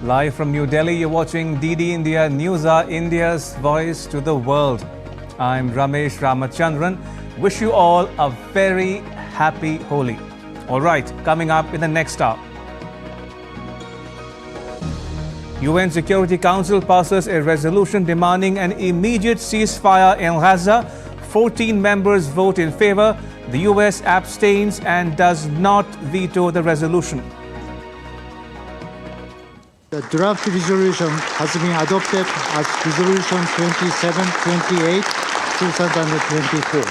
Live from New Delhi, you're watching DD India News Hour, India's voice to the world. I'm Ramesh Ramachandran. Wish you all a very happy Holi. All right, coming up in the next hour. UN Security Council passes a resolution demanding an immediate ceasefire in Gaza. 14 members vote in favor. The US abstains and does not veto the resolution. The draft resolution has been adopted as Resolution 2728, 2024.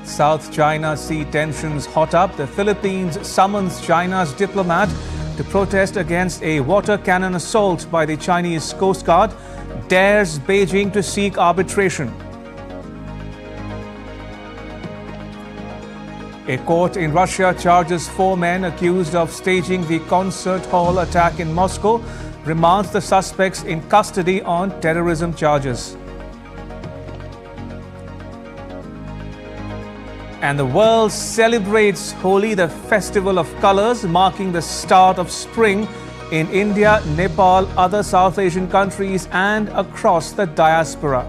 South China Sea tensions hot up. The Philippines summons China's diplomat to protest against a water cannon assault by the Chinese Coast Guard, dares Beijing to seek arbitration. A court in Russia charges 4 men accused of staging the concert hall attack in Moscow, remands the suspects in custody on terrorism charges. And the world celebrates Holi, the festival of colors, marking the start of spring in India, Nepal, other South Asian countries, and across the diaspora.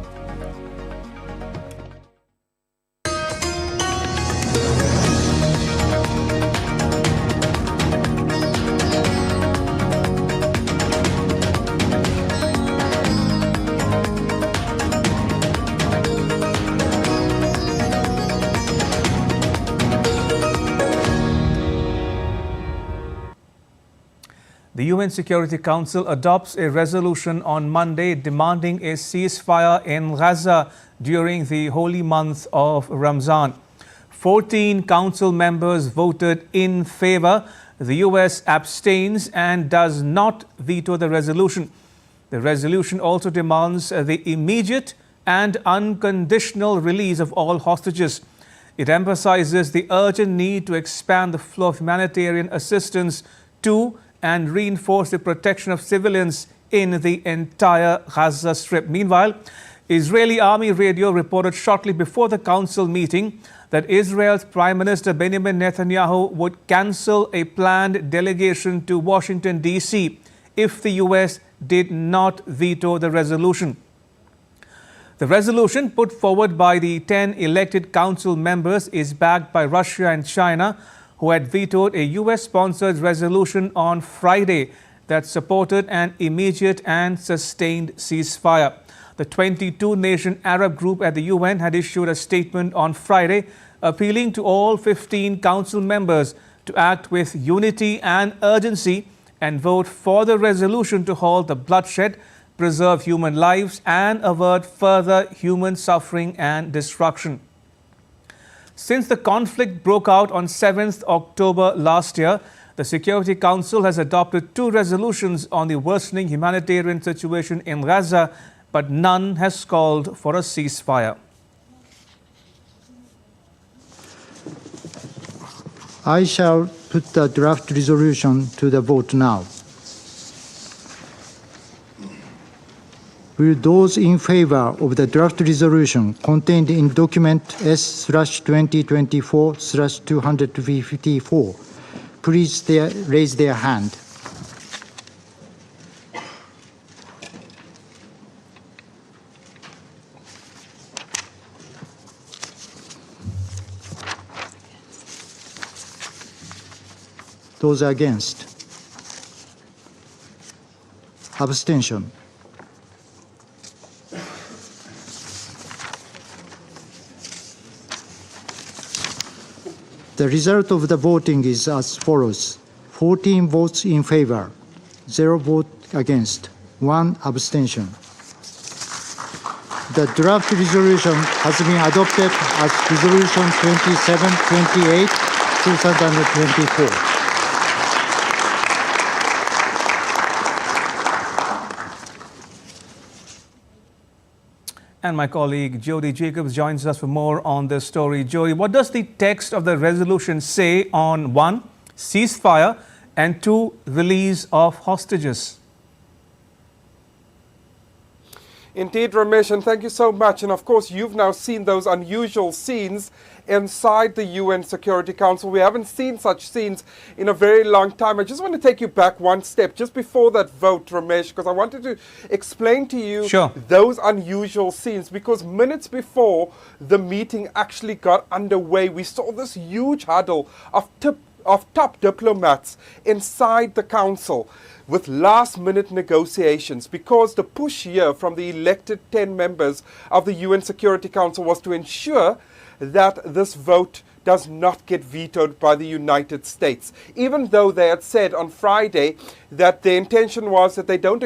The UN Security Council adopts a resolution on Monday demanding a ceasefire in Gaza during the holy month of Ramzan. 14 council members voted in favor. The US abstains and does not veto the resolution. The resolution also demands the immediate and unconditional release of all hostages. It emphasizes the urgent need to expand the flow of humanitarian assistance to and reinforce the protection of civilians in the entire Gaza Strip. Meanwhile, Israeli Army radio reported shortly before the council meeting that Israel's Prime Minister Benjamin Netanyahu would cancel a planned delegation to Washington, D.C. if the U.S. did not veto the resolution. The resolution put forward by the 10 elected council members is backed by Russia and China, who had vetoed a US-sponsored resolution on Friday that supported an immediate and sustained ceasefire. The 22-nation Arab group at the UN had issued a statement on Friday appealing to all 15 council members to act with unity and urgency and vote for the resolution to halt the bloodshed, preserve human lives, and avert further human suffering and destruction. Since the conflict broke out on 7th October last year, the Security Council has adopted 2 resolutions on the worsening humanitarian situation in Gaza, but none has called for a ceasefire. I shall put the draft resolution to the vote now. Will those in favor of the draft resolution contained in document S/2024/254 please raise their hand? Those against? Abstention? The result of the voting is as follows: 14 votes in favor, 0 vote against, 1 abstention. The draft resolution has been adopted as Resolution 2728, 2024. And my colleague Jody Jacobs joins us for more on this story. Jody, what does the text of the resolution say on 1, ceasefire, and 2, release of hostages? Indeed, Ramesh, and thank you so much. And of course, you've now seen those unusual scenes inside the UN Security Council. We haven't seen such scenes in a very long time. I just want to take you back one step, just before that vote, Ramesh, because I wanted to explain to you those unusual scenes, because minutes before the meeting actually got underway, we saw this huge huddle of top diplomats inside the council with last-minute negotiations, because the push here from the elected 10 members of the UN Security Council was to ensure that this vote does not get vetoed by the United States, even though they had said on Friday that the intention was that they don't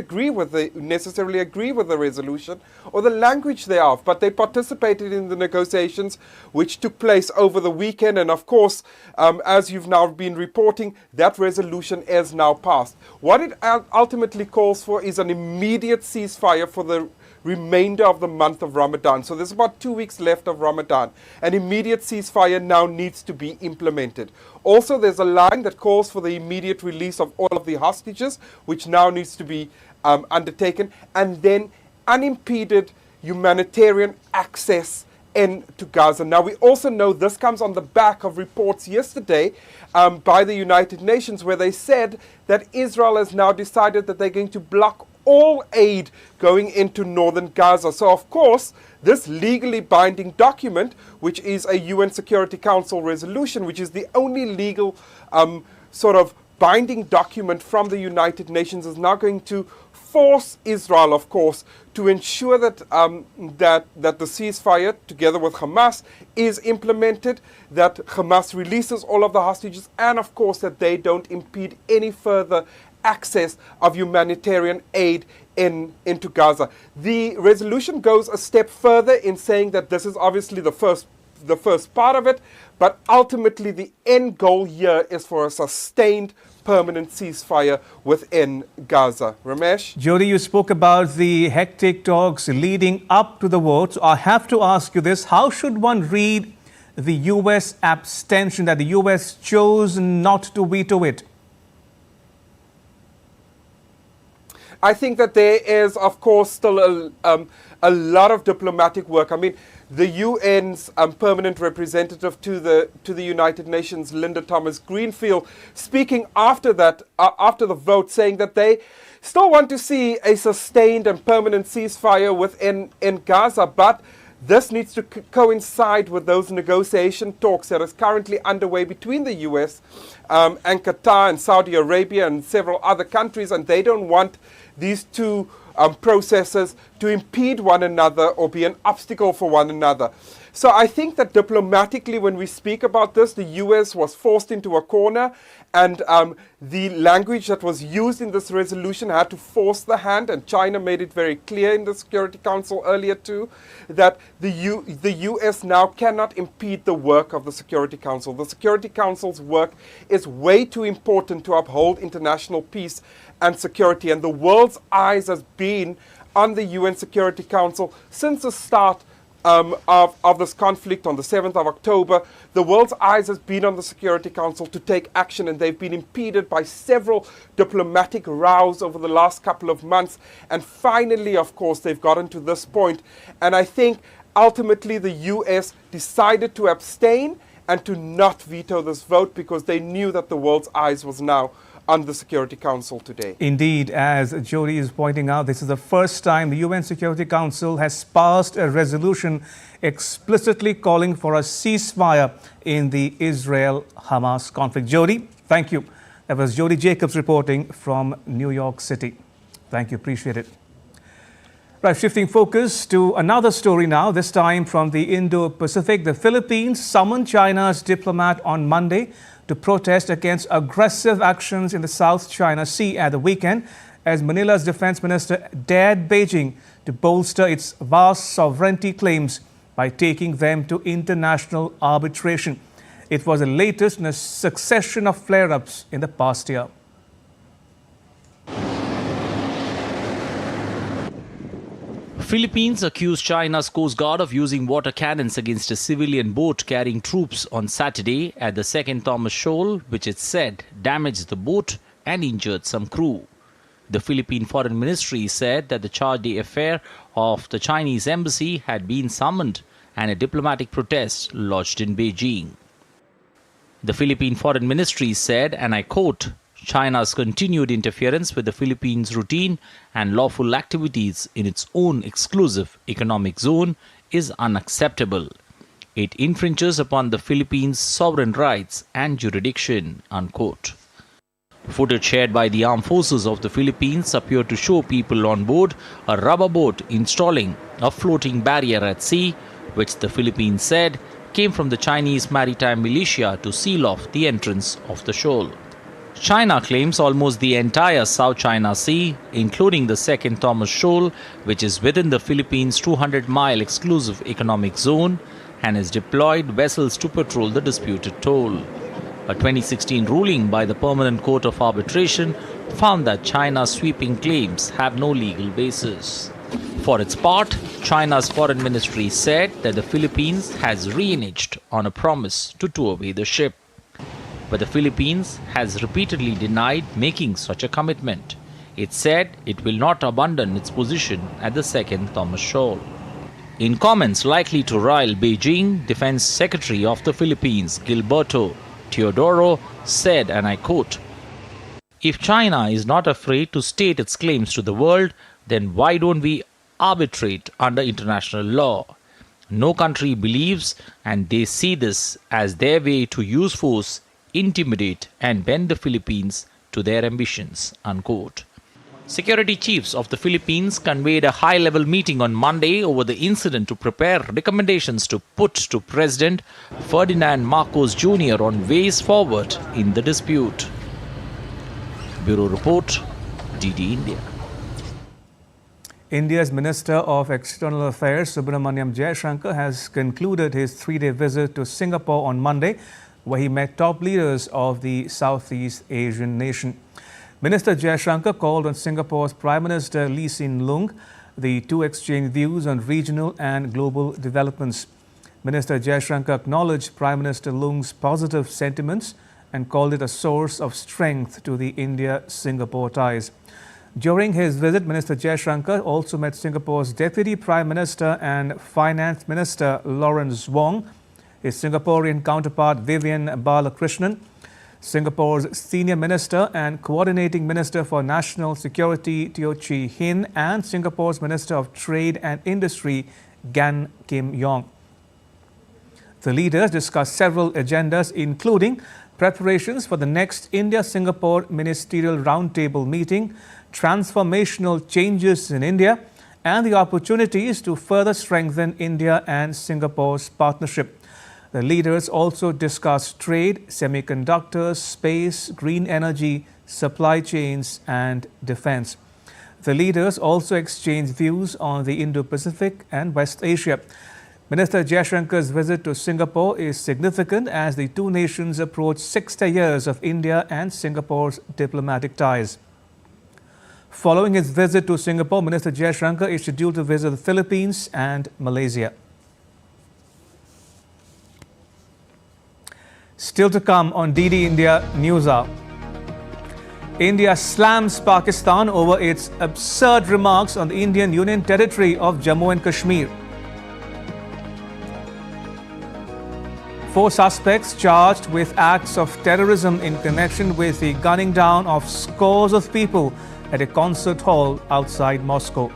necessarily agree with the resolution or the language thereof, but they participated in the negotiations which took place over the weekend. And of course, as you've now been reporting, that resolution is now passed. What it ultimately calls for is an immediate ceasefire for the remainder of the month of Ramadan. So there's about 2 weeks left of Ramadan. An immediate ceasefire now needs to be implemented. Also, there's a line that calls for the immediate release of all of the hostages, which now needs to be undertaken, and then unimpeded humanitarian access into Gaza. Now, we also know this comes on the back of reports yesterday by the United Nations, where they said that Israel has now decided that they're going to block all aid going into northern Gaza. So, of course, this legally binding document, which is a UN Security Council resolution, which is the only legal sort of binding document from the United Nations, is now going to force Israel, of course, to ensure that that the ceasefire, together with Hamas, is implemented, that Hamas releases all of the hostages, and of course that they don't impede any further access of humanitarian aid into Gaza. The resolution goes a step further in saying that this is obviously the first part of it, but ultimately the end goal here is for a sustained permanent ceasefire within Gaza. Ramesh? Jody, you spoke about the hectic talks leading up to the vote. So I have to ask you this. How should one read the U.S. abstention, that the U.S. chose not to veto it? I think that there is, of course, still a lot of diplomatic work. I mean, the UN's permanent representative to the United Nations, Linda Thomas-Greenfield, speaking after that, after the vote, saying that they still want to see a sustained and permanent ceasefire within Gaza, but this needs to coincide with those negotiation talks that is currently underway between the US and Qatar and Saudi Arabia and several other countries, and they don't want these two processes to impede one another or be an obstacle for one another. So I think that diplomatically, when we speak about this, the US was forced into a corner, and the language that was used in this resolution had to force the hand, and China made it very clear in the Security Council earlier too, that the US now cannot impede the work of the Security Council. The Security Council's work is way too important to uphold international peace and security, and the world's eyes has been on the UN Security Council since the start of this conflict on the 7th of October. The world's eyes has been on the Security Council to take action, and they've been impeded by several diplomatic rows over the last couple of months. And finally, of course, they've gotten to this point. And I think ultimately the US decided to abstain and to not veto this vote because they knew that the world's eyes was now on the Security Council today. Indeed, as Jody is pointing out, this is the first time the UN Security Council has passed a resolution explicitly calling for a ceasefire in the Israel-Hamas conflict. Jody, thank you. That was Jody Jacobs reporting from New York City. Thank you, appreciate it. Right, shifting focus to another story now, this time from the Indo-Pacific. The Philippines summoned China's diplomat on Monday to protest against aggressive actions in the South China Sea at the weekend, as Manila's defense minister dared Beijing to bolster its vast sovereignty claims by taking them to international arbitration. It was the latest in a succession of flare-ups in the past year. Philippines accused China's Coast Guard of using water cannons against a civilian boat carrying troops on Saturday at the Second Thomas Shoal, which it said damaged the boat and injured some crew. The Philippine Foreign Ministry said that the charge d'affaires of the Chinese embassy had been summoned and a diplomatic protest lodged in Beijing. The Philippine Foreign Ministry said, and I quote, China's continued interference with the Philippines' routine and lawful activities in its own exclusive economic zone is unacceptable. It infringes upon the Philippines' sovereign rights and jurisdiction, unquote. Footage shared by the armed forces of the Philippines appeared to show people on board a rubber boat installing a floating barrier at sea, which the Philippines said came from the Chinese maritime militia to seal off the entrance of the shoal. China claims almost the entire South China Sea, including the Second Thomas Shoal, which is within the Philippines' 200-mile exclusive economic zone, and has deployed vessels to patrol the disputed toll. A 2016 ruling by the Permanent Court of Arbitration found that China's sweeping claims have no legal basis. For its part, China's foreign ministry said that the Philippines has reneged on a promise to tow away the ship. But the Philippines has repeatedly denied making such a commitment. It said it will not abandon its position at the Second Thomas Shoal. In comments likely to rile Beijing, Defense Secretary of the Philippines, Gilberto Teodoro, said, and I quote, "If China is not afraid to state its claims to the world, then why don't we arbitrate under international law? No country believes, and they see this as their way to use force, intimidate and bend the Philippines to their ambitions," unquote. Security chiefs of the Philippines convened a high-level meeting on Monday over the incident to prepare recommendations to put to President Ferdinand Marcos Jr. on ways forward in the dispute. Bureau Report, DD India. India's Minister of External Affairs, Subramaniam Jaishankar, has concluded his three-day visit to Singapore on Monday, where he met top leaders of the Southeast Asian nation. Minister Jaishankar called on Singapore's Prime Minister Lee Hsien Loong. The two exchanged views on regional and global developments. Minister Jaishankar acknowledged Prime Minister Loong's positive sentiments and called it a source of strength to the India-Singapore ties. During his visit, Minister Jaishankar also met Singapore's Deputy Prime Minister and Finance Minister Lawrence Wong, his Singaporean counterpart Vivian Balakrishnan, Singapore's Senior Minister and Coordinating Minister for National Security Teo Chee Hin, and Singapore's Minister of Trade and Industry Gan Kim Yong. The leaders discussed several agendas, including preparations for the next India-Singapore Ministerial Roundtable meeting, transformational changes in India, and the opportunities to further strengthen India and Singapore's partnership. The leaders also discussed trade, semiconductors, space, green energy, supply chains, and defense. The leaders also exchanged views on the Indo-Pacific and West Asia. Minister Jaishankar's visit to Singapore is significant as the two nations approach 60 years of India and Singapore's diplomatic ties. Following his visit to Singapore, Minister Jaishankar is scheduled to visit the Philippines and Malaysia. Still to come on DD India News Hour. India slams Pakistan over its absurd remarks on the Indian Union territory of Jammu and Kashmir. 4 suspects charged with acts of terrorism in connection with the gunning down of scores of people at a concert hall outside Moscow.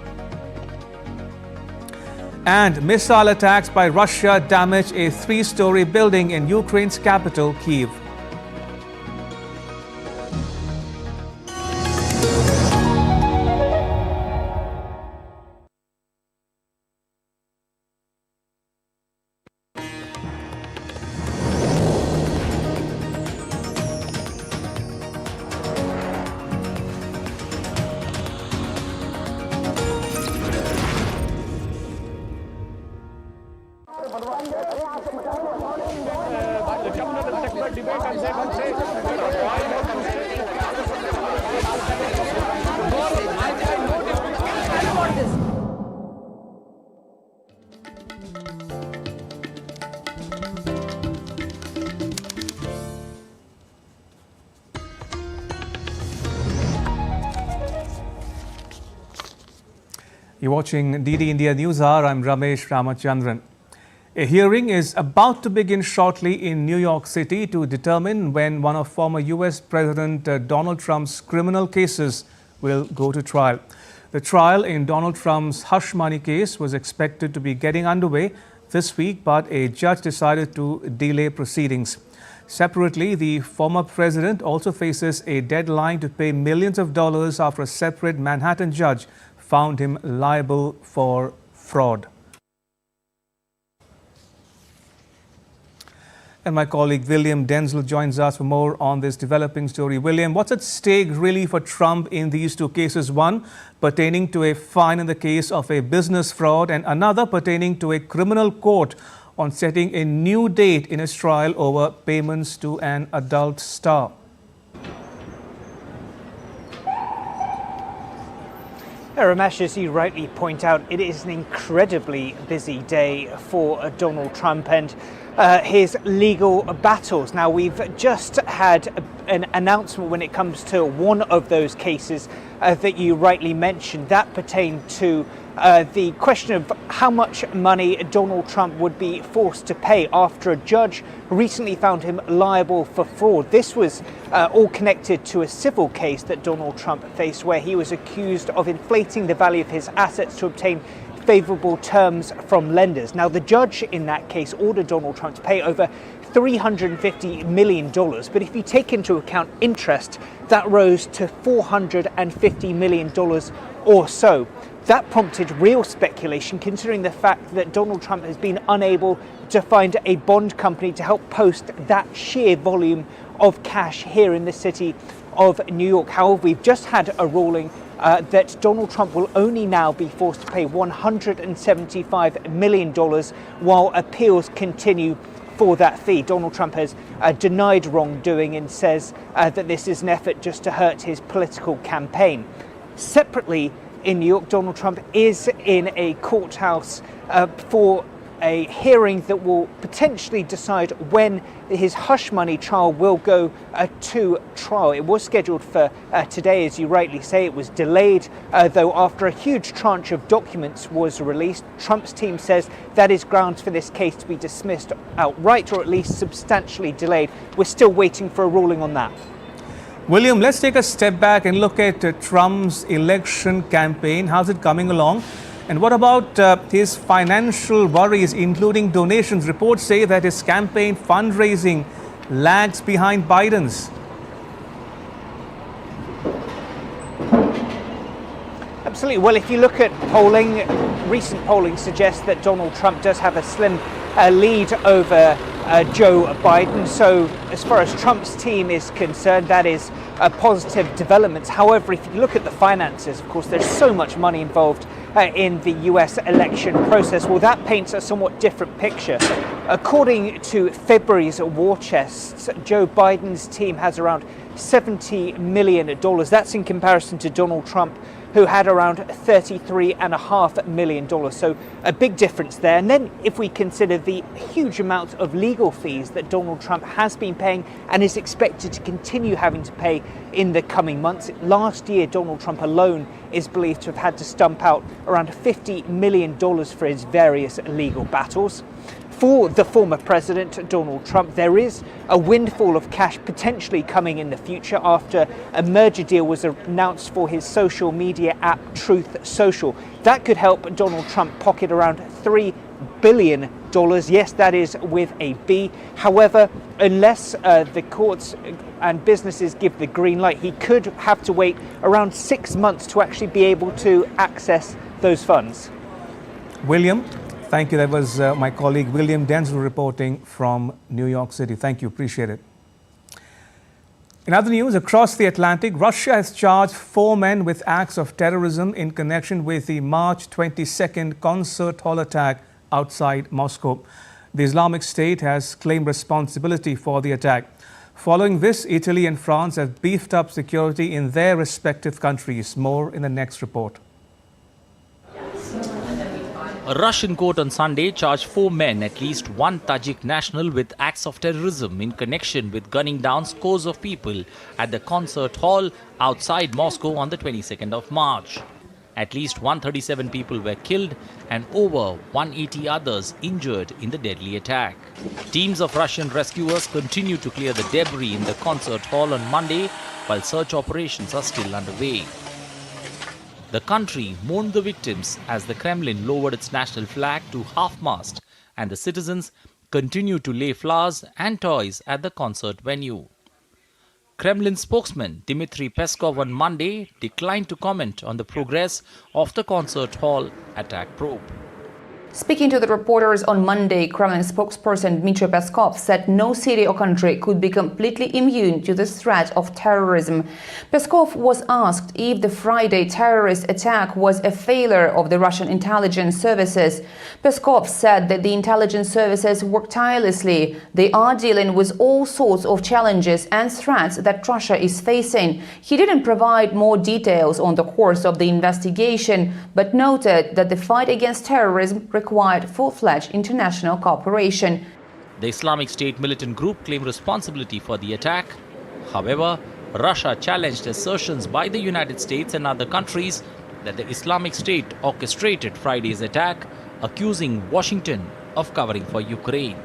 And missile attacks by Russia damaged a 3-story building in Ukraine's capital, Kyiv. You're watching DD India News Hour. I'm Ramesh Ramachandran. A hearing is about to begin shortly in New York City to determine when one of former US President Donald Trump's criminal cases will go to trial. The trial in Donald Trump's hush money case was expected to be getting underway this week, but a judge decided to delay proceedings. Separately, the former president also faces a deadline to pay millions of dollars after a separate Manhattan judge found him liable for fraud. And my colleague William Denzel joins us for more on this developing story. William, what's at stake really for Trump in these two cases? One pertaining to a fine in the case of a business fraud, and another pertaining to a criminal court on setting a new date in his trial over payments to an adult star. Ramesh, as you rightly point out, it is an incredibly busy day for Donald Trump and his legal battles. Now, we've just had an announcement when it comes to one of those cases that you rightly mentioned. That pertained to the question of how much money Donald Trump would be forced to pay after a judge recently found him liable for fraud. This was all connected to a civil case that Donald Trump faced, where he was accused of inflating the value of his assets to obtain favourable terms from lenders. Now, the judge in that case ordered Donald Trump to pay over $350 million, but if you take into account interest, that rose to $450 million or so. That prompted real speculation, considering the fact that Donald Trump has been unable to find a bond company to help post that sheer volume of cash here in the city of New York. However, we've just had a ruling that Donald Trump will only now be forced to pay $175 million while appeals continue for that fee. Donald Trump has denied wrongdoing and says that this is an effort just to hurt his political campaign. Separately, in New York, Donald Trump is in a courthouse for a hearing that will potentially decide when his hush money trial will go to trial. It was scheduled for today, as you rightly say. It was delayed, though, after a huge tranche of documents was released. Trump's team says that is grounds for this case to be dismissed outright, or at least substantially delayed. We're still waiting for a ruling on that. William, let's take a step back and look at Trump's election campaign. How's it coming along? And what about his financial worries, including donations? Reports say that his campaign fundraising lags behind Biden's. Absolutely. Well, if you look at polling, recent polling suggests that Donald Trump does have a slim lead over Joe Biden. So as far as Trump's team is concerned, that is a positive development. However, if you look at the finances, of course, there's so much money involved in the US election process. Well, that paints a somewhat different picture. According to February's war chests, Joe Biden's team has around $70 million. That's in comparison to Donald Trump, who had around $33.5 million. So a big difference there. And then if we consider the huge amount of legal fees that Donald Trump has been paying and is expected to continue having to pay in the coming months. Last year, Donald Trump alone is believed to have had to stump out around $50 million for his various legal battles. For the former president, Donald Trump, there is a windfall of cash potentially coming in the future after a merger deal was announced for his social media app Truth Social. That could help Donald Trump pocket around $3 billion. Yes, that is with a B. However, unless the courts and businesses give the green light, he could have to wait around 6 months to actually be able to access those funds. William, thank you. That was my colleague William Denzel reporting from New York City. Thank you. Appreciate it. In other news, across the Atlantic, Russia has charged 4 men with acts of terrorism in connection with the March 22nd concert hall attack outside Moscow. The Islamic State has claimed responsibility for the attack. Following this, Italy and France have beefed up security in their respective countries. More in the next report. A Russian court on Sunday charged 4 men, at least one Tajik national, with acts of terrorism in connection with gunning down scores of people at the concert hall outside Moscow on the 22nd of March. At least 137 people were killed and over 180 others injured in the deadly attack. Teams of Russian rescuers continue to clear the debris in the concert hall on Monday, while search operations are still underway. The country mourned the victims as the Kremlin lowered its national flag to half-mast, and the citizens continued to lay flowers and toys at the concert venue. Kremlin spokesman Dmitry Peskov on Monday declined to comment on the progress of the concert hall attack probe. Speaking to the reporters on Monday, Kremlin spokesperson Dmitry Peskov said no city or country could be completely immune to the threat of terrorism. Peskov was asked if the Friday terrorist attack was a failure of the Russian intelligence services. Peskov said that the intelligence services work tirelessly. They are dealing with all sorts of challenges and threats that Russia is facing. He didn't provide more details on the course of the investigation, but noted that the fight against terrorism required full-fledged international cooperation. The Islamic State militant group claimed responsibility for the attack. However, Russia challenged assertions by the United States and other countries that the Islamic State orchestrated Friday's attack, accusing Washington of covering for Ukraine.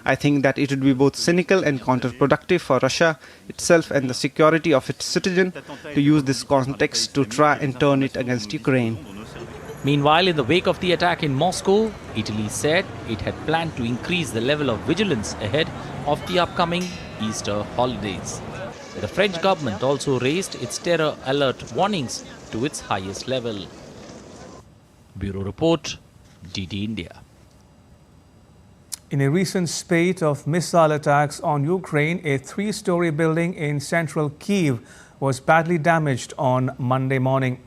I think that it would be both cynical and counterproductive for Russia itself and the security of its citizens to use this context to try and turn it against Ukraine. Meanwhile, in the wake of the attack in Moscow, Italy said it had planned to increase the level of vigilance ahead of the upcoming Easter holidays. The French government also raised its terror alert warnings to its highest level. Bureau Report, DD India. In a recent spate of missile attacks on Ukraine, a three-story building in central Kyiv was badly damaged on Monday morning.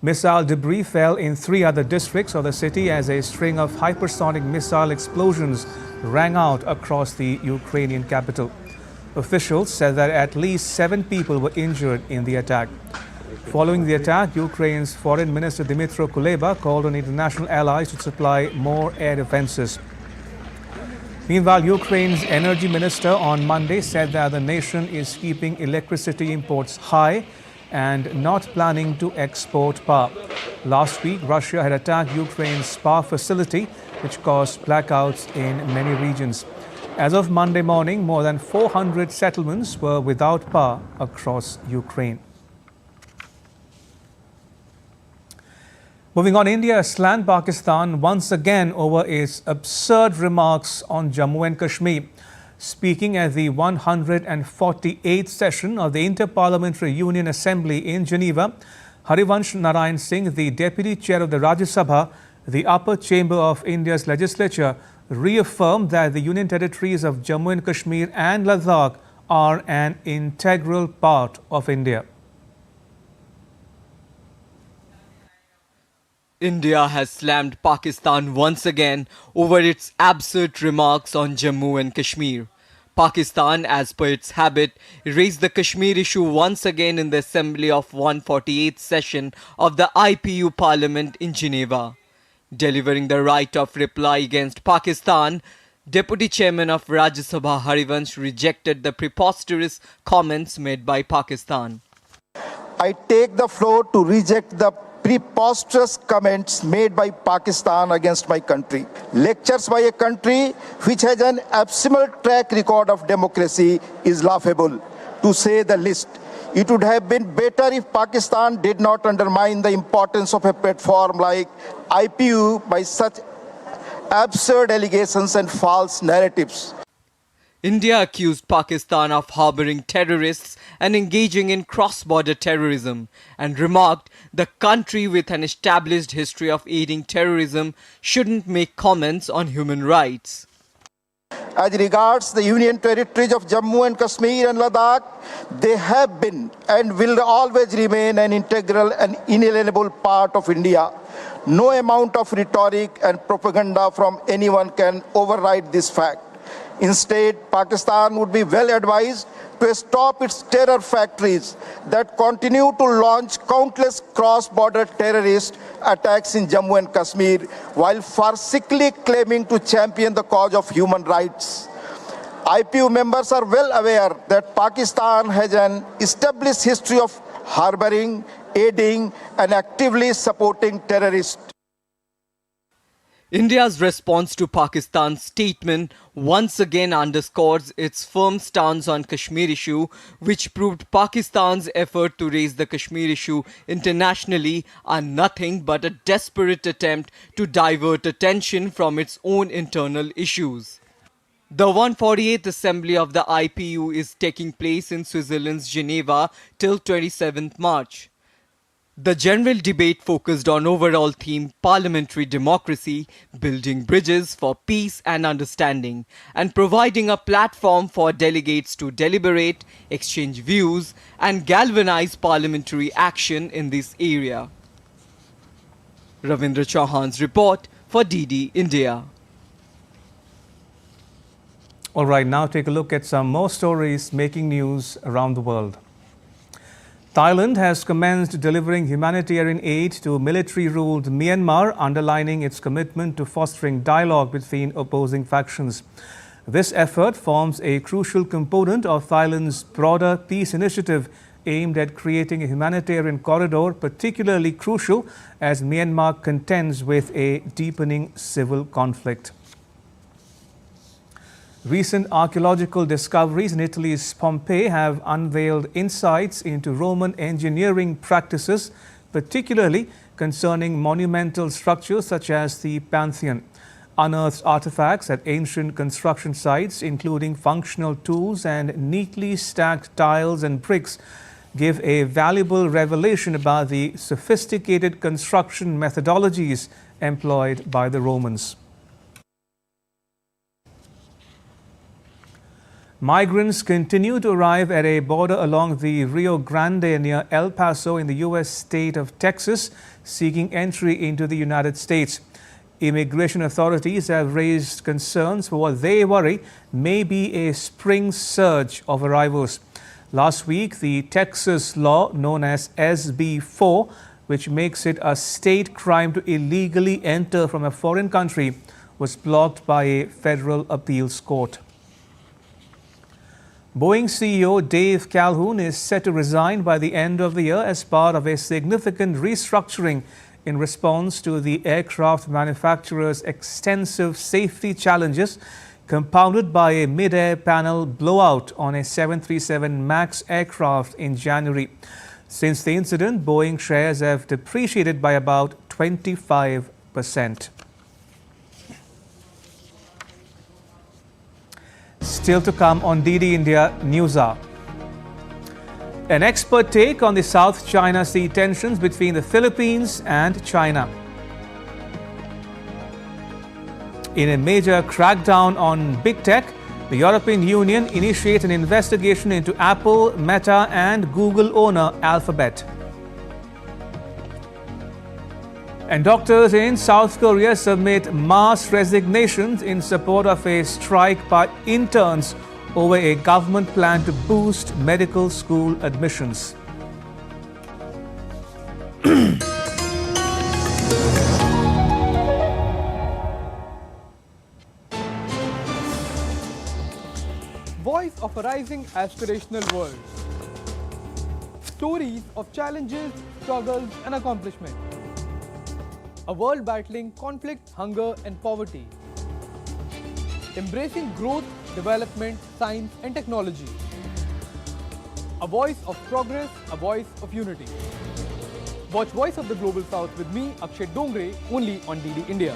Missile debris fell in 3 other districts of the city as a string of hypersonic missile explosions rang out across the Ukrainian capital. Officials said that at least 7 people were injured in the attack. Following the attack, Ukraine's Foreign Minister Dmytro Kuleba called on international allies to supply more air defenses. Meanwhile, Ukraine's energy minister on Monday said that the nation is keeping electricity imports high and not planning to export power. Last week, Russia had attacked Ukraine's power facility, which caused blackouts in many regions. As of Monday morning, more than 400 settlements were without power across Ukraine. Moving on, India slammed Pakistan once again over its absurd remarks on Jammu and Kashmir. Speaking at the 148th session of the Inter-Parliamentary Union Assembly in Geneva, Harivansh Narayan Singh, the Deputy Chair of the Rajya Sabha, the upper chamber of India's legislature, reaffirmed that the Union territories of Jammu and Kashmir and Ladakh are an integral part of India. India has slammed Pakistan once again over its absurd remarks on Jammu and Kashmir. Pakistan, as per its habit, raised the Kashmir issue once again in the assembly of 148th session of the IPU Parliament in Geneva. Delivering the right of reply against Pakistan, Deputy Chairman of Rajya Sabha Harivansh rejected the preposterous comments made by Pakistan. I take the floor to reject the preposterous comments made by Pakistan against my country. Lectures by a country which has an abysmal track record of democracy is laughable, to say the least. It would have been better if Pakistan did not undermine the importance of a platform like IPU by such absurd allegations and false narratives. India accused Pakistan of harboring terrorists and engaging in cross-border terrorism and remarked the country with an established history of aiding terrorism shouldn't make comments on human rights. As regards the Union territories of Jammu and Kashmir and Ladakh, they have been and will always remain an integral and inalienable part of India. No amount of rhetoric and propaganda from anyone can override this fact. Instead, Pakistan would be well advised to stop its terror factories that continue to launch countless cross-border terrorist attacks in Jammu and Kashmir while farcically claiming to champion the cause of human rights. IPU members are well aware that Pakistan has an established history of harboring, aiding, and actively supporting terrorists. India's response to Pakistan's statement once again underscores its firm stance on Kashmir issue, which proved Pakistan's effort to raise the Kashmir issue internationally are nothing but a desperate attempt to divert attention from its own internal issues. The 148th Assembly of the IPU is taking place in Switzerland's Geneva till 27th March. The general debate focused on overall theme parliamentary democracy, building bridges for peace and understanding, and providing a platform for delegates to deliberate, exchange views, and galvanize parliamentary action in this area. Ravindra Chauhan's report for DD India. All right, now take a look at some more stories making news around the world. Thailand has commenced delivering humanitarian aid to military-ruled Myanmar, underlining its commitment to fostering dialogue between opposing factions. This effort forms a crucial component of Thailand's broader peace initiative aimed at creating a humanitarian corridor, particularly crucial as Myanmar contends with a deepening civil conflict. Recent archaeological discoveries in Italy's Pompeii have unveiled insights into Roman engineering practices, particularly concerning monumental structures such as the Pantheon. Unearthed artifacts at ancient construction sites, including functional tools and neatly stacked tiles and bricks, give a valuable revelation about the sophisticated construction methodologies employed by the Romans. Migrants continue to arrive at a border along the Rio Grande near El Paso in the U.S. state of Texas, seeking entry into the United States. Immigration authorities have raised concerns for what they worry may be a spring surge of arrivals. Last week, the Texas law known as SB 4, which makes it a state crime to illegally enter from a foreign country, was blocked by a federal appeals court. Boeing CEO Dave Calhoun is set to resign by the end of the year as part of a significant restructuring in response to the aircraft manufacturer's extensive safety challenges, compounded by a mid-air panel blowout on a 737 MAX aircraft in January. Since the incident, Boeing shares have depreciated by about 25%. Still to come on DD India News Hour. An expert take on the South China Sea tensions between the Philippines and China. In a major crackdown on big tech, the European Union initiates an investigation into Apple, Meta and Google owner Alphabet. And doctors in South Korea submit mass resignations in support of a strike by interns over a government plan to boost medical school admissions. Voice of a rising aspirational world. Stories of challenges, struggles and accomplishment. A world battling conflict, hunger and poverty. Embracing growth, development, science and technology. A voice of progress, a voice of unity. Watch Voice of the Global South with me, Akshay Dongre, only on DD India.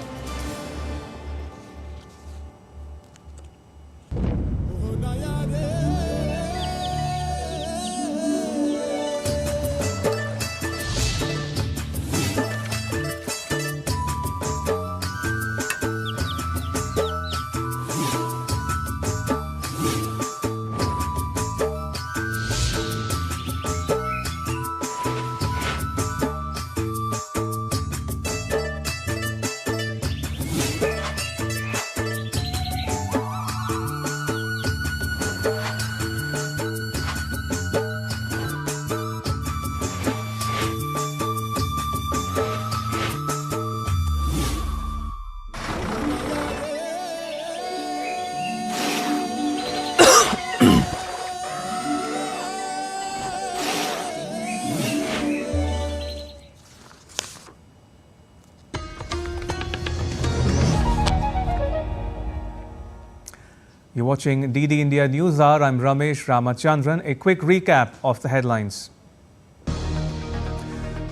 You're watching DD India News Hour. I'm Ramesh Ramachandran. A quick recap of the headlines.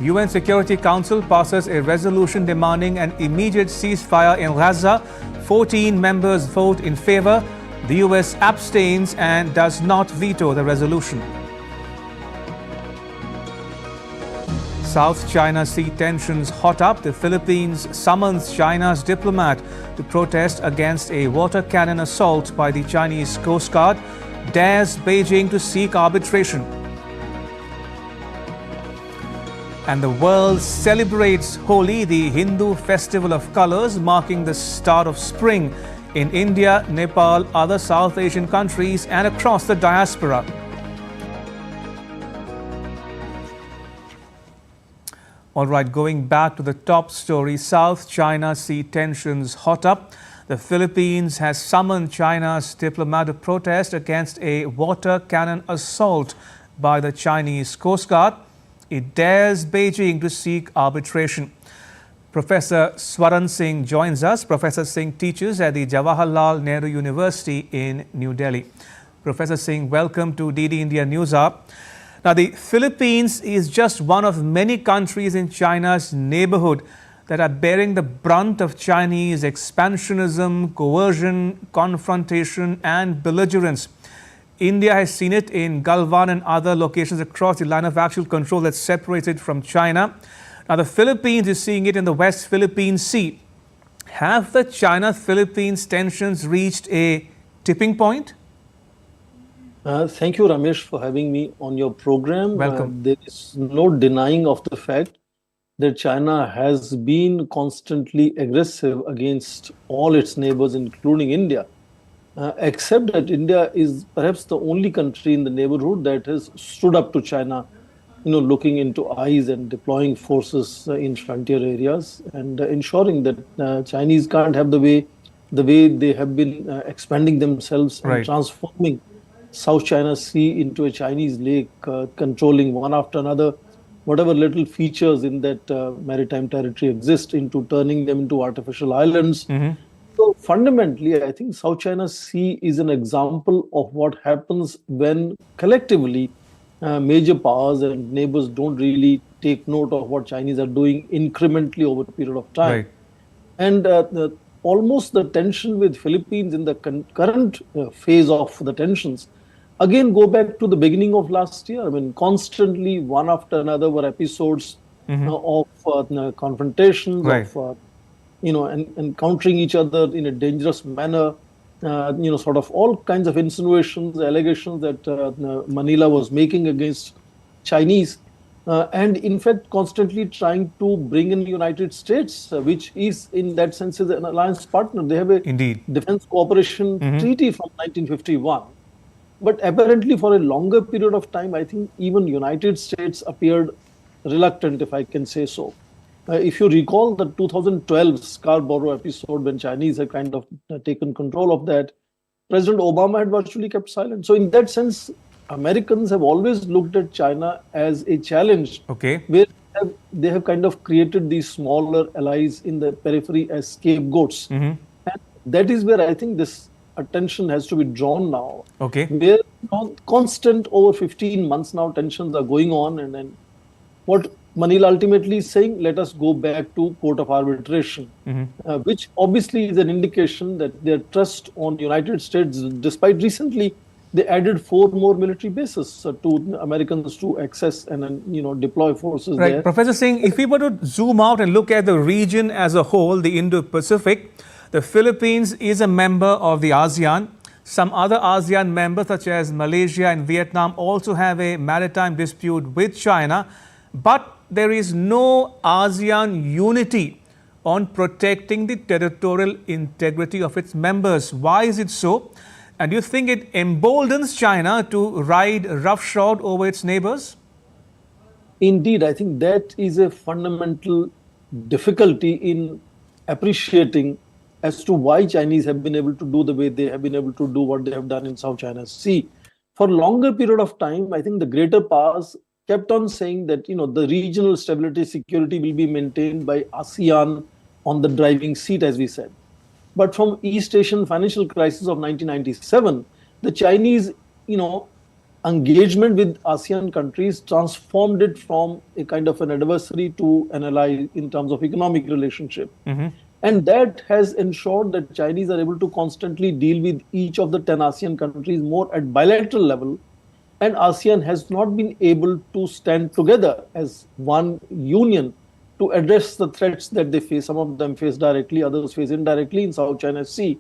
UN Security Council passes a resolution demanding an immediate ceasefire in Gaza. 14 members vote in favor. The US abstains and does not veto the resolution. South China Sea tensions hot up. The Philippines summons China's diplomat to protest against a water cannon assault by the Chinese Coast Guard, dares Beijing to seek arbitration. And the world celebrates Holi, the Hindu festival of colors, marking the start of spring in India, Nepal, other South Asian countries, and across the diaspora. All right, going back to the top story, South China Sea tensions hot up. The Philippines has summoned China's diplomat to protest against a water cannon assault by the Chinese Coast Guard. It dares Beijing to seek arbitration. Professor Swaran Singh joins us. Professor Singh teaches at the Jawaharlal Nehru University in New Delhi. Professor Singh, welcome to DD India News Hour. Now, the Philippines is just one of many countries in China's neighborhood that are bearing the brunt of Chinese expansionism, coercion, confrontation, and belligerence. India has seen it in Galwan and other locations across the line of actual control that separates it from China. Now, the Philippines is seeing it in the West Philippine Sea. Have the China-Philippines tensions reached a tipping point? Thank you, Ramesh, for having me on your program. Welcome. There is no denying of the fact that China has been constantly aggressive against all its neighbors, including India, except that India is perhaps the only country in the neighborhood that has stood up to China, looking into eyes and deploying forces in frontier areas and ensuring that Chinese can't have the way they have been expanding themselves and transforming South China Sea into a Chinese lake, controlling one after another whatever little features in that maritime territory exist, into turning them into artificial islands. So fundamentally, I think South China Sea is an example of what happens when collectively major powers and neighbors don't really take note of what Chinese are doing incrementally over a period of time. And almost the tension with Philippines in the current phase of the tensions again go back to the beginning of last year. I mean, constantly one after another were episodes of confrontations, of encountering each other in a dangerous manner. Sort of all kinds of insinuations, allegations that Manila was making against Chinese, and in fact constantly trying to bring in the United States, which is in that sense is an alliance partner. They have a defense cooperation treaty from 1951. But apparently for a longer period of time, I think even United States appeared reluctant, if I can say so. If you recall the 2012 Scarborough episode, when Chinese had kind of taken control of that, President Obama had virtually kept silent. So in that sense, Americans have always looked at China as a challenge, where they have kind of created these smaller allies in the periphery as scapegoats. And that is where I think this attention has to be drawn now. Where constant over 15 months now tensions are going on, and then what Manila ultimately is saying, let us go back to court of arbitration, which obviously is an indication that their trust on United States, despite recently they added 4 more military bases to Americans to access and deploy forces there. Professor Singh, if we were to zoom out and look at the region as a whole, the Indo-Pacific, the Philippines is a member of the ASEAN. Some other ASEAN members such as Malaysia and Vietnam also have a maritime dispute with China, but there is no ASEAN unity on protecting the territorial integrity of its members. Why is it so? And do you think it emboldens China to ride roughshod over its neighbors? Indeed, I think that is a fundamental difficulty in appreciating as to why Chinese have been able to do the way they have been able to do what they have done in South China Sea. For a longer period of time, I think the greater powers kept on saying that, the regional stability, security will be maintained by ASEAN on the driving seat, as we said. But from East Asian financial crisis of 1997, the Chinese, engagement with ASEAN countries transformed it from a kind of an adversary to an ally in terms of economic relationship. And that has ensured that Chinese are able to constantly deal with each of the 10 ASEAN countries more at bilateral level. And ASEAN has not been able to stand together as one union to address the threats that they face. Some of them face directly, others face indirectly in South China Sea.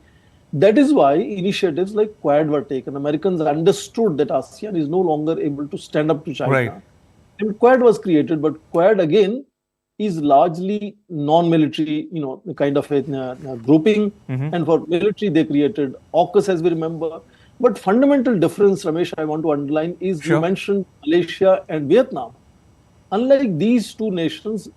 That is why initiatives like Quad were taken. Americans understood that ASEAN is no longer able to stand up to China. Right. And Quad was created, but Quad again is largely non-military, kind of a grouping. And for military, they created AUKUS, as we remember. But fundamental difference, Ramesh, I want to underline is you mentioned Malaysia and Vietnam. Unlike these two nations,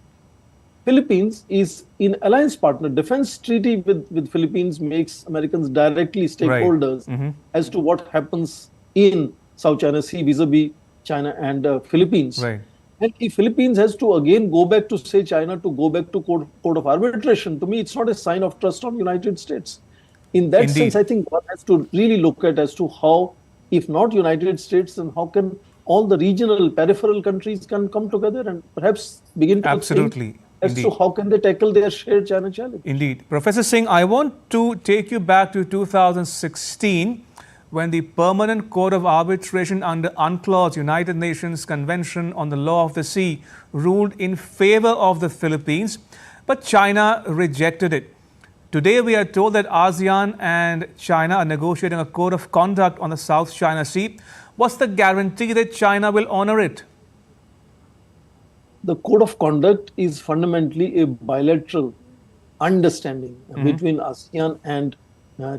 Philippines is in alliance partner. Defense treaty with Philippines makes Americans directly stakeholders as to what happens in South China Sea vis-a-vis China and Philippines. Right. And if Philippines has to again go back to say China to go back to court of arbitration, to me, it's not a sign of trust on United States. In that sense, I think one has to really look at as to how, if not United States, then how can all the regional peripheral countries can come together and perhaps begin to think as to how can they tackle their shared China challenge. Indeed. Professor Singh, I want to take you back to 2016 when the Permanent Court of Arbitration under UNCLOS, United Nations Convention on the Law of the Sea, ruled in favor of the Philippines, but China rejected it. Today, we are told that ASEAN and China are negotiating a code of conduct on the South China Sea. What's the guarantee that China will honor it? The code of conduct is fundamentally a bilateral understanding between ASEAN and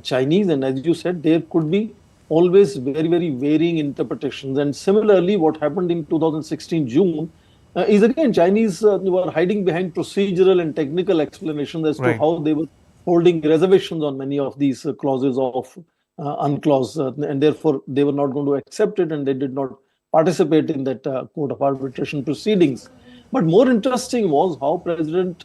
Chinese. And as you said, there could be always very, very varying interpretations. And similarly, what happened in 2016 June is again, Chinese were hiding behind procedural and technical explanations as to how they were holding reservations on many of these clauses of UNCLOS, and therefore they were not going to accept it and they did not participate in that court of arbitration proceedings. But more interesting was how President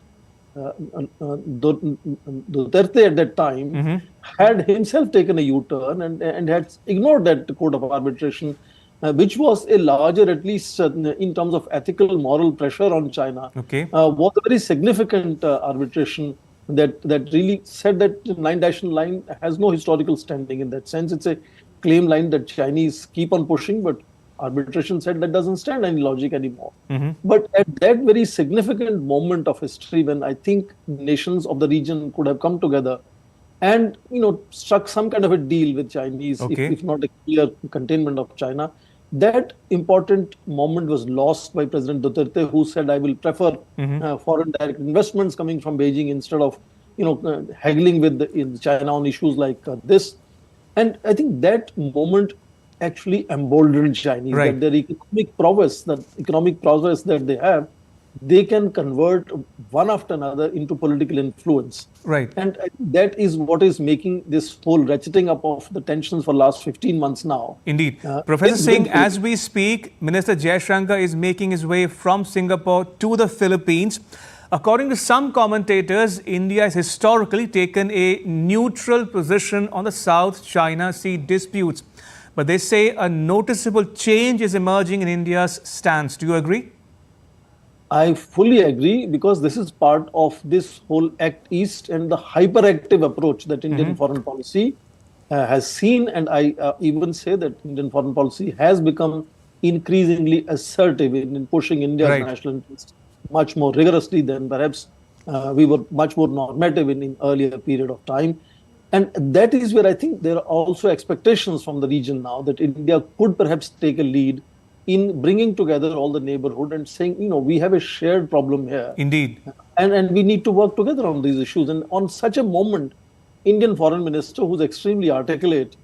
Duterte at that time had himself taken a U-turn and had ignored that court of arbitration, which was a larger, at least in terms of ethical, moral pressure on China, was a very significant arbitration that really said that the 9-dash line has no historical standing in that sense. It's a claim line that Chinese keep on pushing, but arbitration said that doesn't stand any logic anymore. But at that very significant moment of history, when I think nations of the region could have come together and struck some kind of a deal with Chinese, if not a clear containment of China, that important moment was lost by President Duterte, who said, I will prefer foreign direct investments coming from Beijing instead of haggling with China on issues like this. And I think that moment actually emboldened Chinese, that their economic prowess that they have, they can convert one after another into political influence. And that is what is making this whole ratcheting up of the tensions for the last 15 months now. Indeed. Professor Singh, as we speak, Minister Jaishankar is making his way from Singapore to the Philippines. According to some commentators, India has historically taken a neutral position on the South China Sea disputes. But they say a noticeable change is emerging in India's stance. Do you agree? I fully agree, because this is part of this whole Act East and the hyperactive approach that Indian foreign policy has seen. And I even say that Indian foreign policy has become increasingly assertive in pushing India's national interests much more rigorously than perhaps we were much more normative in earlier period of time. And that is where I think there are also expectations from the region now that India could perhaps take a lead in bringing together all the neighborhood and saying, we have a shared problem here. Indeed. And we need to work together on these issues. And on such a moment, Indian foreign minister, who's extremely articulate,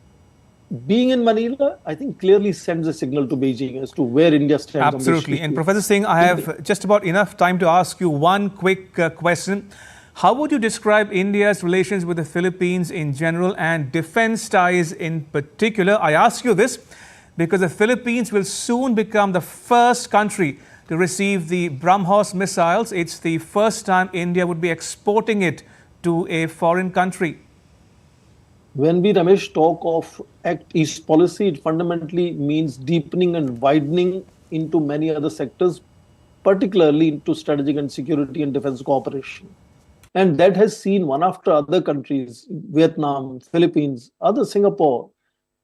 being in Manila, I think clearly sends a signal to Beijing as to where India stands. Absolutely. And Professor Singh, I have just about enough time to ask you one quick question. How would you describe India's relations with the Philippines in general and defense ties in particular? I ask you this because the Philippines will soon become the first country to receive the BrahMos missiles. It's the first time India would be exporting it to a foreign country. When we, Ramesh, talk of Act East policy, it fundamentally means deepening and widening into many other sectors, particularly into strategic and security and defense cooperation. And that has seen one after other countries, Vietnam, Philippines, other Singapore,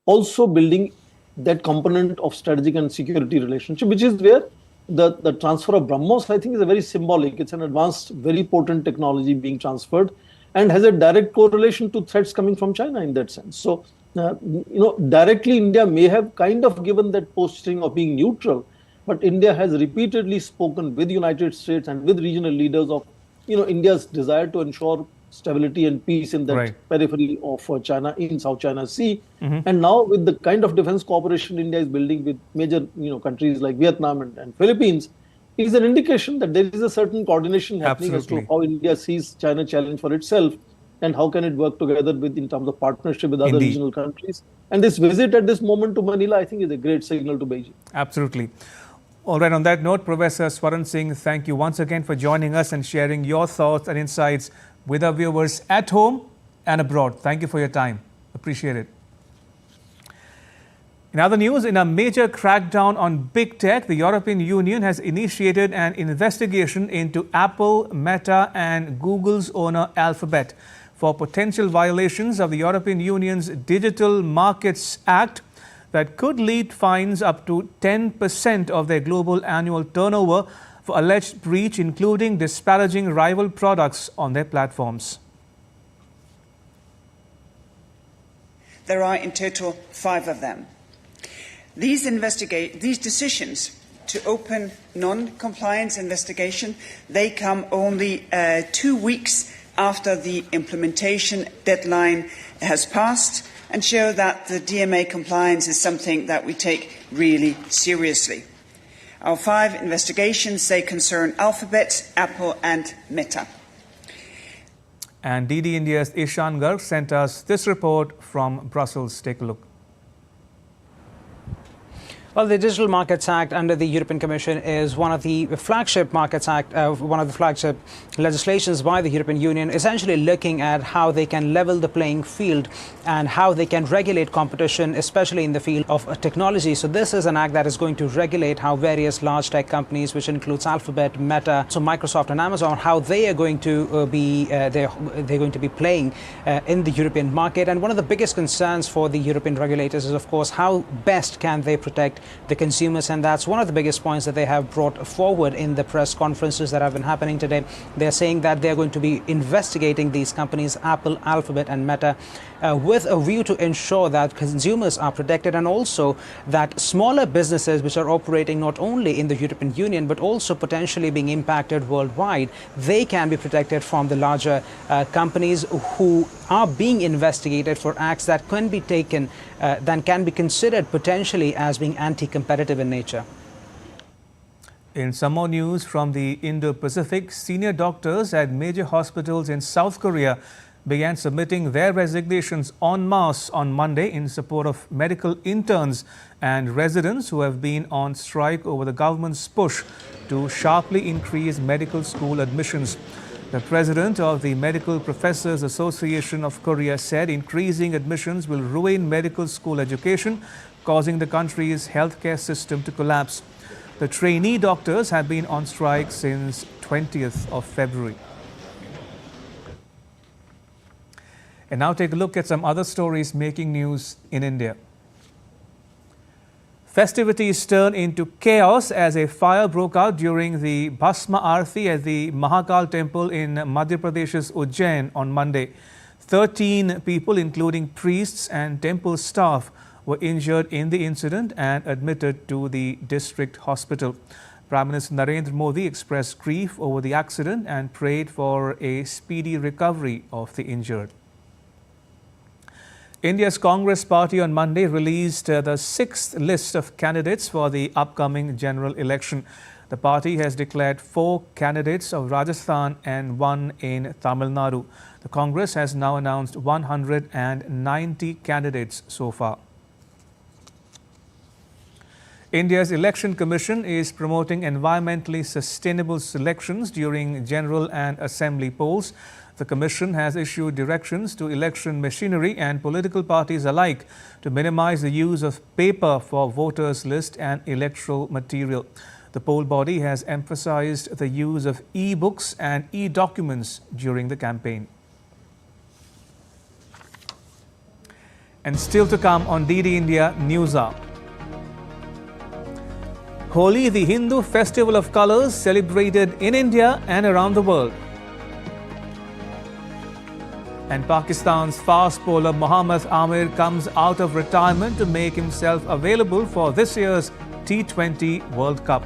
also building that component of strategic and security relationship, which is where the transfer of BrahMos, I think, is a very symbolic. It's an advanced, very potent technology being transferred and has a direct correlation to threats coming from China in that sense. So, directly India may have kind of given that posturing of being neutral, but India has repeatedly spoken with United States and with regional leaders of, India's desire to ensure stability and peace in that periphery of China, in South China Sea. And now with the kind of defense cooperation India is building with major, countries like Vietnam and Philippines, is an indication that there is a certain coordination happening as to how India sees China challenge for itself and how can it work together with in terms of partnership with other regional countries. And this visit at this moment to Manila, I think, is a great signal to Beijing. Absolutely. All right, on that note, Professor Swaran Singh, thank you once again for joining us and sharing your thoughts and insights with our viewers at home and abroad. Thank you for your time. Appreciate it. In other news, in a major crackdown on big tech, the European Union has initiated an investigation into Apple, Meta and Google's owner Alphabet for potential violations of the European Union's Digital Markets Act that could lead fines up to 10% of their global annual turnover for alleged breach, including disparaging rival products on their platforms. There are in total 5 of them. These decisions to open non-compliance investigation, they come only 2 weeks after the implementation deadline has passed and show that the DMA compliance is something that we take really seriously. Our 5 investigations, they concern Alphabet, Apple and Meta. And DD India's Ishan Garg sent us this report from Brussels. Take a look. Well, the Digital Markets Act under the European Commission is one of the flagship markets act, one of the flagship legislations by the European Union, essentially looking at how they can level the playing field and how they can regulate competition, especially in the field of technology. So this is an act that is going to regulate how various large tech companies, which includes Alphabet, Meta, so Microsoft and Amazon, how they are going to they're going to be playing in the European market. And one of the biggest concerns for the European regulators is, of course, how best can they protect the consumers, and that's one of the biggest points that they have brought forward in the press conferences that have been happening today. They're saying that they're going to be investigating these companies, Apple, Alphabet and Meta, with a view to ensure that consumers are protected and also that smaller businesses which are operating not only in the European Union but also potentially being impacted worldwide, they can be protected from the larger companies who are being investigated for acts that can be taken, that can be considered potentially as being anti-competitive in nature. In some more news from the Indo-Pacific, senior doctors at major hospitals in South Korea began submitting their resignations en masse on Monday in support of medical interns and residents who have been on strike over the government's push to sharply increase medical school admissions. The president of the Medical Professors Association of Korea said increasing admissions will ruin medical school education, causing the country's healthcare system to collapse. The trainee doctors have been on strike since 20th of February. And now take a look at some other stories making news in India. Festivities turned into chaos as a fire broke out during the Bhasma Aarti at the Mahakal temple in Madhya Pradesh's Ujjain on Monday. 13 people, including priests and temple staff, were injured in the incident and admitted to the district hospital. Prime Minister Narendra Modi expressed grief over the accident and prayed for a speedy recovery of the injured. India's Congress party on Monday released the 6th list of candidates for the upcoming general election. The party has declared 4 candidates of Rajasthan and 1 in Tamil Nadu. The Congress has now announced 190 candidates so far. India's Election Commission is promoting environmentally sustainable selections during general and assembly polls. The Commission has issued directions to election machinery and political parties alike to minimize the use of paper for voters' list and electoral material. The poll body has emphasized the use of e-books and e-documents during the campaign. And still to come on DD India News Hour. Holi, the Hindu festival of colours, celebrated in India and around the world. And Pakistan's fast bowler Mohammad Amir comes out of retirement to make himself available for this year's T20 World Cup.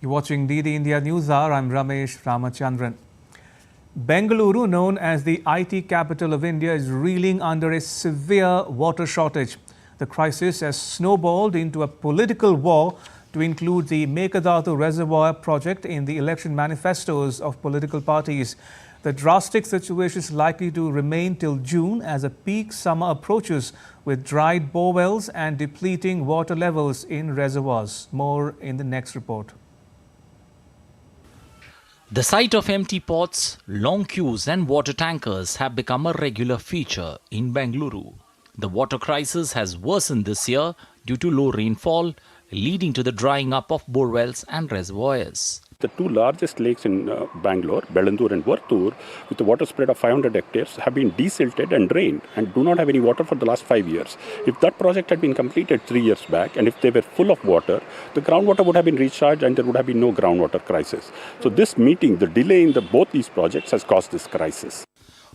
You're watching DD India News Hour. I'm Ramesh Ramachandran. Bengaluru, known as the IT capital of India, is reeling under a severe water shortage. The crisis has snowballed into a political war to include the Mekadatu Reservoir project in the election manifestos of political parties. The drastic situation is likely to remain till June as a peak summer approaches, with dried borewells and depleting water levels in reservoirs. More in the next report. The sight of empty pots, long queues and water tankers have become a regular feature in Bengaluru. The water crisis has worsened this year due to low rainfall, leading to the drying up of borewells and reservoirs. The two largest lakes in Bangalore, Belandur and Vartur, with a water spread of 500 hectares, have been desilted and drained and do not have any water for the last 5 years. If that project had been completed 3 years back and if they were full of water, the groundwater would have been recharged and there would have been no groundwater crisis. So this meeting, the delay in both these projects has caused this crisis.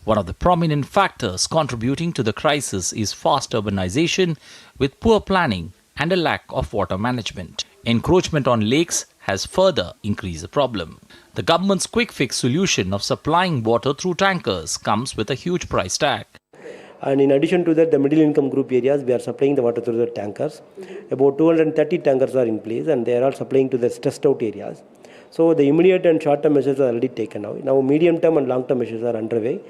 One of the prominent factors contributing to the crisis is fast urbanization with poor planning and a lack of water management. Encroachment on lakes has further increased the problem. The government's quick fix solution of supplying water through tankers comes with a huge price tag. And in addition to that, the middle income group areas, we are supplying the water through the tankers. About 230 tankers are in place and they are all supplying to the stressed out areas. So the immediate and short term measures are already taken now. Now medium term and long term measures are underway.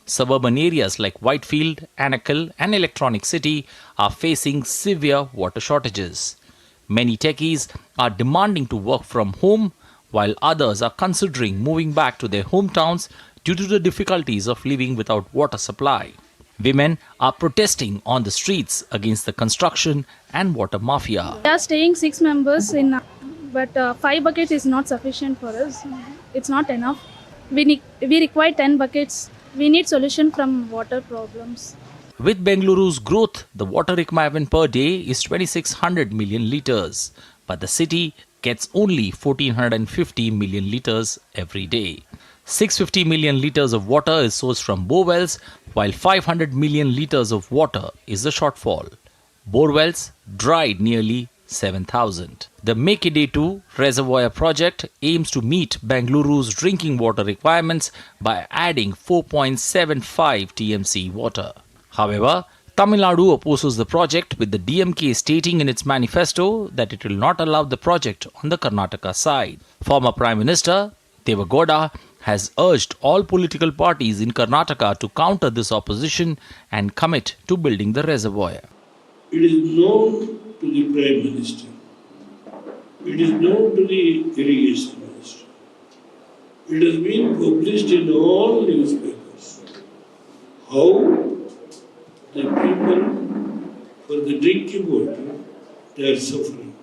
Suburban areas like Whitefield, Anakal and Electronic City are facing severe water shortages. Many techies are demanding to work from home, while others are considering moving back to their hometowns due to the difficulties of living without water supply. Women are protesting on the streets against the construction and water mafia. We are staying 6 members but 5 buckets is not sufficient for us. It's not enough. We require 10 buckets. We need solution from water problems. With Bengaluru's growth, the water requirement per day is 2600 million litres, but the city gets only 1450 million litres every day. 650 million litres of water is sourced from borewells, while 500 million litres of water is the shortfall. Borewells dried nearly 7,000. The Mekadatu Reservoir project aims to meet Bengaluru's drinking water requirements by adding 4.75 TMC water. However, Tamil Nadu opposes the project, with the DMK stating in its manifesto that it will not allow the project on the Karnataka side. Former Prime Minister Devagowda has urged all political parties in Karnataka to counter this opposition and commit to building the reservoir. It is known to the Prime Minister. It is known to the Irrigation Minister. It has been published in all newspapers how the people for the drinking water, they are suffering.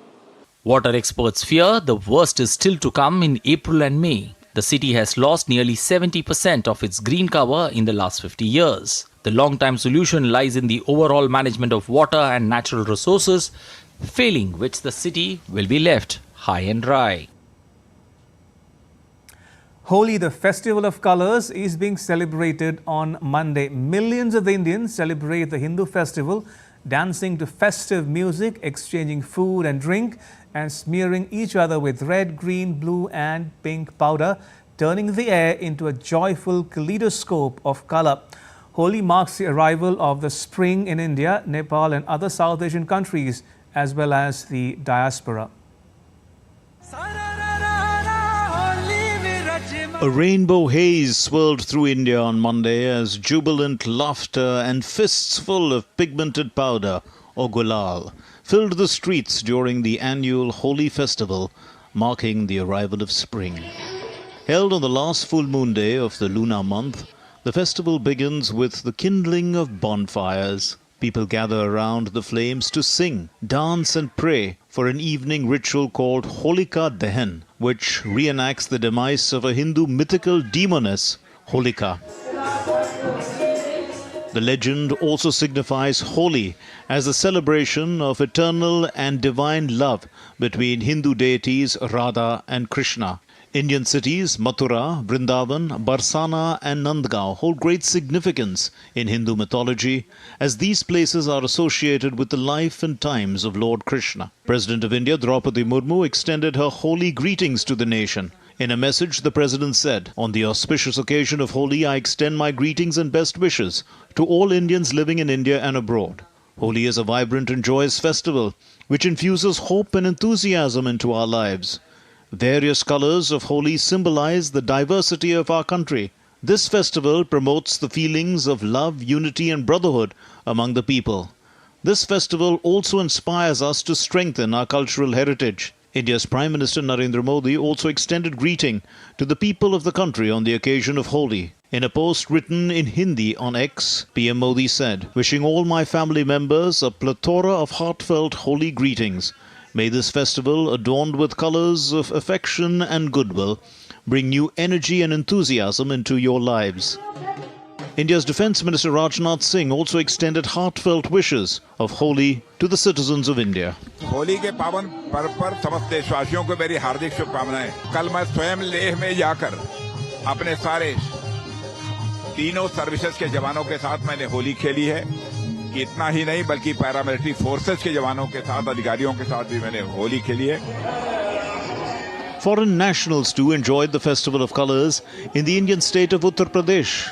Water experts fear the worst is still to come in April and May. The city has lost nearly 70% of its green cover in the last 50 years. The long-term solution lies in the overall management of water and natural resources, failing which the city will be left high and dry. Holi, the festival of colors, is being celebrated on Monday. Millions of Indians celebrate the Hindu festival, dancing to festive music, exchanging food and drink, and smearing each other with red, green, blue and pink powder, turning the air into a joyful kaleidoscope of color. Holi marks the arrival of the spring in India, Nepal and other South Asian countries, as well as the diaspora. A rainbow haze swirled through India on Monday as jubilant laughter and fists full of pigmented powder, or gulal, filled the streets during the annual Holi festival, marking the arrival of spring. Held on the last full moon day of the lunar month, the festival begins with the kindling of bonfires. People gather around the flames to sing, dance and pray for an evening ritual called Holika Dahan, which reenacts the demise of a Hindu mythical demoness, Holika. The legend also signifies Holi as a celebration of eternal and divine love between Hindu deities Radha and Krishna. Indian cities Mathura, Vrindavan, Barsana and Nandgaon hold great significance in Hindu mythology, as these places are associated with the life and times of Lord Krishna. President of India Draupadi Murmu extended her Holi greetings to the nation. In a message, the President said, "On the auspicious occasion of Holi, I extend my greetings and best wishes to all Indians living in India and abroad. Holi is a vibrant and joyous festival which infuses hope and enthusiasm into our lives. Various colors of Holi symbolize the diversity of our country. This festival promotes the feelings of love, unity and brotherhood among the people. This festival also inspires us to strengthen our cultural heritage." India's Prime Minister Narendra Modi also extended greeting to the people of the country on the occasion of Holi. In a post written in Hindi on X, PM Modi said, "Wishing all my family members a plethora of heartfelt Holi greetings. May this festival, adorned with colors of affection and goodwill, bring new energy and enthusiasm into your lives." India's Defence Minister Rajnath Singh also extended heartfelt wishes of Holi to the citizens of India. Holi के पावन पर्व पर समस्त देशवासियों को मेरी हार्दिक शुभकामनाएं। कल मैं स्वयं लेह में जाकर अपने सारे तीनों सर्विसेज के जवानों के साथ मैंने होली खेली है। इतना ही नहीं बल्कि पैरामिलिट्री फोर्सेस के जवानों के साथ, अधिकारियों के साथ भी मैंने होली खेली है। Foreign nationals too enjoyed the Festival of Colours in the Indian state of Uttar Pradesh.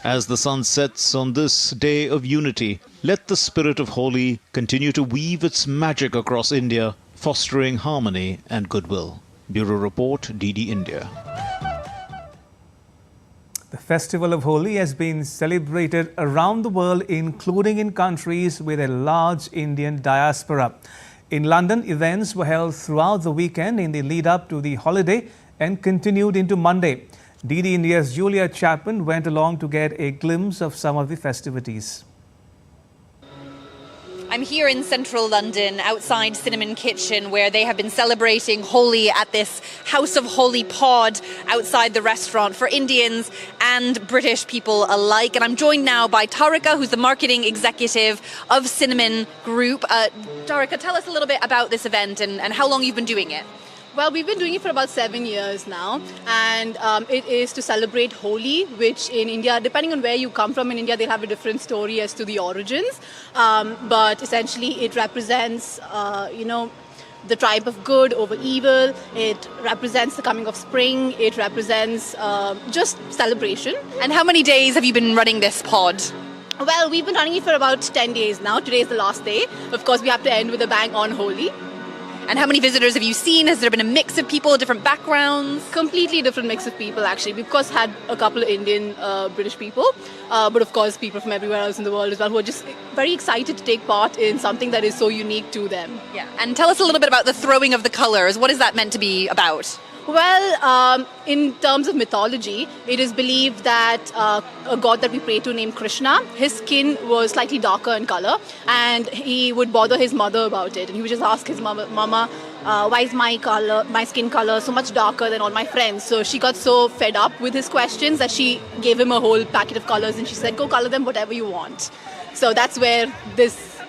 As the sun sets on this day of unity, let the spirit of Holi continue to weave its magic across India, fostering harmony and goodwill. Bureau Report, DD India. The festival of Holi has been celebrated around the world, including in countries with a large Indian diaspora. In London, events were held throughout the weekend in the lead up to the holiday and continued into Monday. DD India's Julia Chapman went along to get a glimpse of some of the festivities. I'm here in central London, outside Cinnamon Kitchen, where they have been celebrating Holi at this House of Holi pod outside the restaurant for Indians and British people alike. And I'm joined now by Tarika, who's the marketing executive of Cinnamon Group. Tarika, tell us a little bit about this event and how long you've been doing it. Well, we've been doing it for about 7 years now, and it is to celebrate Holi, which in India, depending on where you come from in India, they'll have a different story as to the origins. But essentially, it represents, the triumph of good over evil. It represents the coming of spring. It represents just celebration. And how many days have you been running this pod? Well, we've been running it for about 10 days now. Today is the last day. Of course, we have to end with a bang on Holi. And how many visitors have you seen? Has there been a mix of people, different backgrounds? Completely different mix of people, actually. We, of course, had a couple of Indian, British people, but of course, people from everywhere else in the world as well, who are just very excited to take part in something that is so unique to them. Yeah. And tell us a little bit about the throwing of the colours. What is that meant to be about? Well, in terms of mythology, it is believed that a god that we pray to named Krishna, his skin was slightly darker in color, and he would bother his mother about it. And he would just ask his mama, why is my skin color so much darker than all my friends? So she got so fed up with his questions that she gave him a whole packet of colors, and she said, go color them whatever you want. So that's where this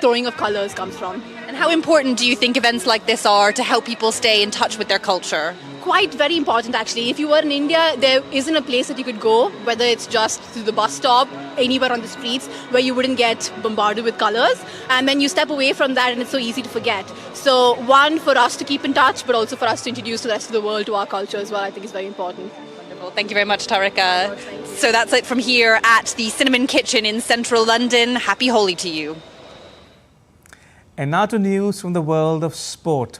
throwing of colors comes from. And And how important do you think events like this are to help people stay in touch with their culture? Quite very important, actually. If you were in India, there isn't a place that you could go, whether it's just to the bus stop, anywhere on the streets, where you wouldn't get bombarded with colors. And then you step away from that and it's so easy to forget. So one, for us to keep in touch, but also for us to introduce the rest of the world to our culture as well, I think is very important. Wonderful. Thank you very much, Tarika. So that's it from here at the Cinnamon Kitchen in central London. Happy Holi to you. And now to news from the world of sport.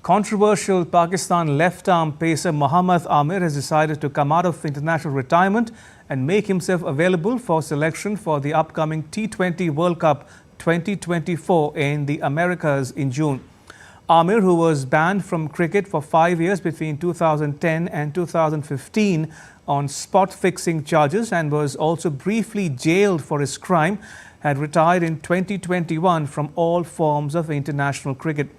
Controversial Pakistan left-arm pacer Mohammad Amir has decided to come out of international retirement and make himself available for selection for the upcoming T20 World Cup 2024 in the Americas in June. Amir, who was banned from cricket for 5 years between 2010 and 2015 on spot-fixing charges and was also briefly jailed for his crime, had retired in 2021 from all forms of international cricket.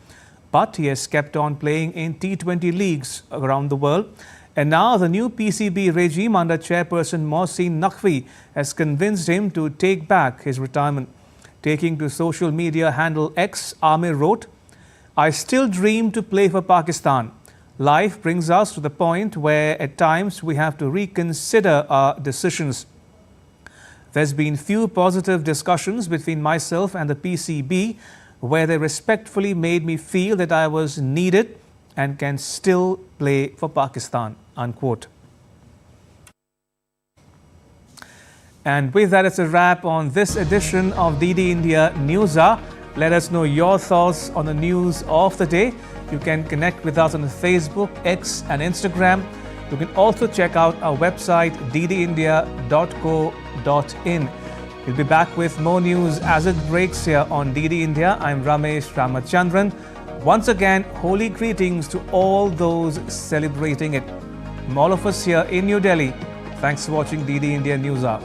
But he has kept on playing in T20 leagues around the world. And now the new PCB regime under chairperson Mohsin Naqvi has convinced him to take back his retirement. Taking to social media handle X, Amir wrote, "I still dream to play for Pakistan. Life brings us to the point where at times we have to reconsider our decisions. There's been few positive discussions between myself and the PCB where they respectfully made me feel that I was needed and can still play for Pakistan," unquote. And with that, it's a wrap on this edition of DD India News Hour. Let us know your thoughts on the news of the day. You can connect with us on Facebook, X and Instagram. You can also check out our website ddindia.co.in. We'll be back with more news as it breaks here on DD India. I'm Ramesh Ramachandran. Once again, holy greetings to all those celebrating it. From all of us here in New Delhi, thanks for watching DD India News Hour.